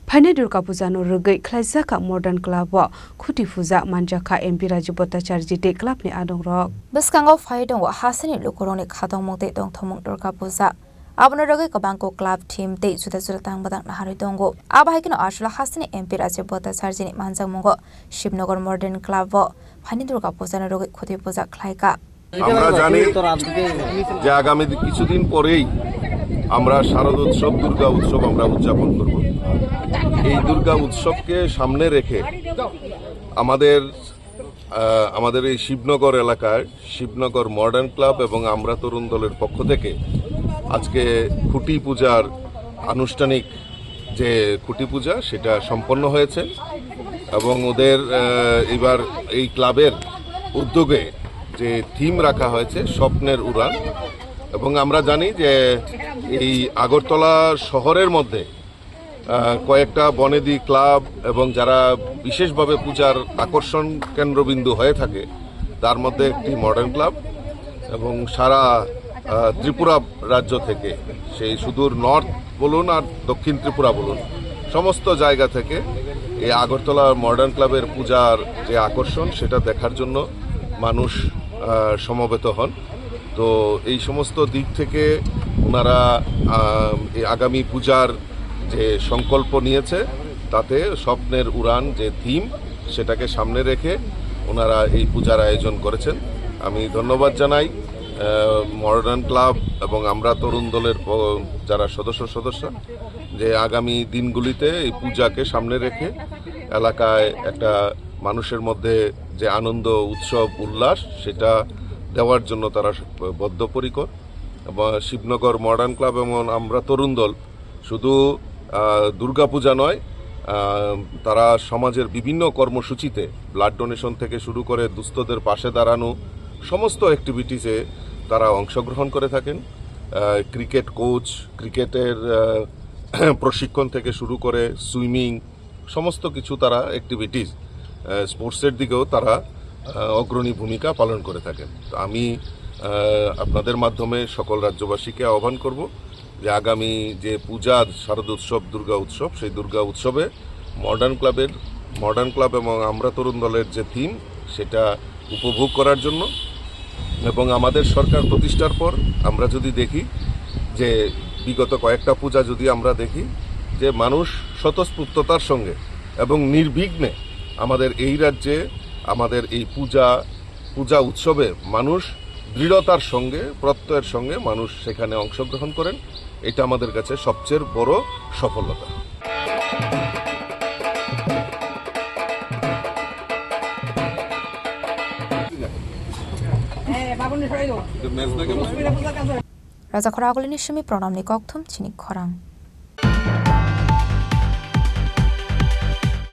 Phane Durga Puja no rugai Klaisaka Modern Club wa Khuti Puja Manjaka MP Raju Bhattacharya te club ni adong rok. Biskango Faidong wa Hasani Lukoroni Khadong Mongte Dong Thomong Durga Puja. Abona rugai Kabangko club team te juda tang badang nahari dongo. Aba haikino Ashla Hasani MP Raju Bhattacharya ni manjang mongo Shibnagar Modern Club wa Phane Durga Puja no rugai Khuti Puja Khlaika. আমরা জানি যে আগামী কিছুদিন পরেই আমরা শারদোৎসব দুর্গা উৎসব আমরা উদযাপন করব। এই দুর্গা উৎসবকে সামনে রেখে আমাদের এই শিবনগর এলাকায় শিবনগর মডার্ন ক্লাব এবং আমরা তরুণ দলের পক্ষ থেকে আজকে খুঁটি পূজার আনুষ্ঠানিক যে খুঁটি পূজা সেটা সম্পন্ন হয়েছে এবং ওদের এবার এই ক্লাবের উদ্যোগে যে থিম রাখা হয়েছে স্বপ্নের উড়ান এবং আমরা জানি যে এই আগরতলা শহরের মধ্যে কয়েকটা বনেদি ক্লাব এবং যারা বিশেষভাবে পূজার আকর্ষণ কেন্দ্রবিন্দু হয়ে থাকে তার মধ্যে একটি মডার্ন ক্লাব এবং সারা ত্রিপুরা রাজ্য থেকে সেই সুদূর নর্থ বলুন আর দক্ষিণ ত্রিপুরা বলুন সমস্ত জায়গা থেকে এই আগরতলা মডার্ন ক্লাবের পূজার যে আকর্ষণ সেটা দেখার জন্য মানুষ সমবেত হন। তো এই সমস্ত দিক থেকে ওনারা আগামী পূজার যে সংকল্প নিয়েছে তাতে স্বপ্নের উড়ান যে থিম সেটাকে সামনে রেখে ওনারা এই পূজার আয়োজন করেছেন। আমি ধন্যবাদ জানাই মডার্ন ক্লাব এবং আমরা তরুণ দলের যারা সদস্য যে আগামী দিনগুলিতে এই পূজাকে সামনে রেখে এলাকায় একটা মানুষের মধ্যে যে আনন্দ উৎসব উল্লাস সেটা দেওয়ার জন্য তারা বদ্ধপরিকর। এবং শিবনগর মডার্ন ক্লাব এবং আমরা তরুণ দল শুধু দুর্গাপূজা নয়, তারা সমাজের বিভিন্ন কর্মসূচিতে ব্লাড ডোনেশন থেকে শুরু করে দুস্থদের পাশে দাঁড়ানো সমস্ত অ্যাক্টিভিটিসে তারা অংশগ্রহণ করে থাকেন। ক্রিকেট কোচ, ক্রিকেটের প্রশিক্ষণ থেকে শুরু করে সুইমিং সমস্ত কিছু তারা অ্যাক্টিভিটিস স্পোর্টসের দিকেও তারা অগ্রণী ভূমিকা পালন করে থাকেন। তো আমি আপনাদের মাধ্যমে সকল রাজ্যবাসীকে আহ্বান করব যে আগামী যে পূজা শারদোৎসব দুর্গা উৎসব সেই দুর্গা উৎসবে মডার্ন ক্লাব এবং আমরা তরুণ দলের যে থিম সেটা উপভোগ করার জন্য এবং আমাদের সরকার প্রতিষ্ঠার পর আমরা যদি দেখি যে বিগত কয়েকটা পূজা যদি আমরা দেখি যে মানুষ স্বতঃস্ফূর্ততার সঙ্গে এবং নির্বিঘ্নে আমাদের এই রাজ্যে আমাদের এই পূজা উৎসবে মানুষ দৃঢ়তার সঙ্গে প্রত্যয়ের সঙ্গে মানুষ সেখানে অংশগ্রহণ করেন। এটা আমাদের কাছে সবচেয়ে বড় সফলতা। রাজা খরা আগলিনি সুমি প্রণাম নিকথম চিনি খরাং।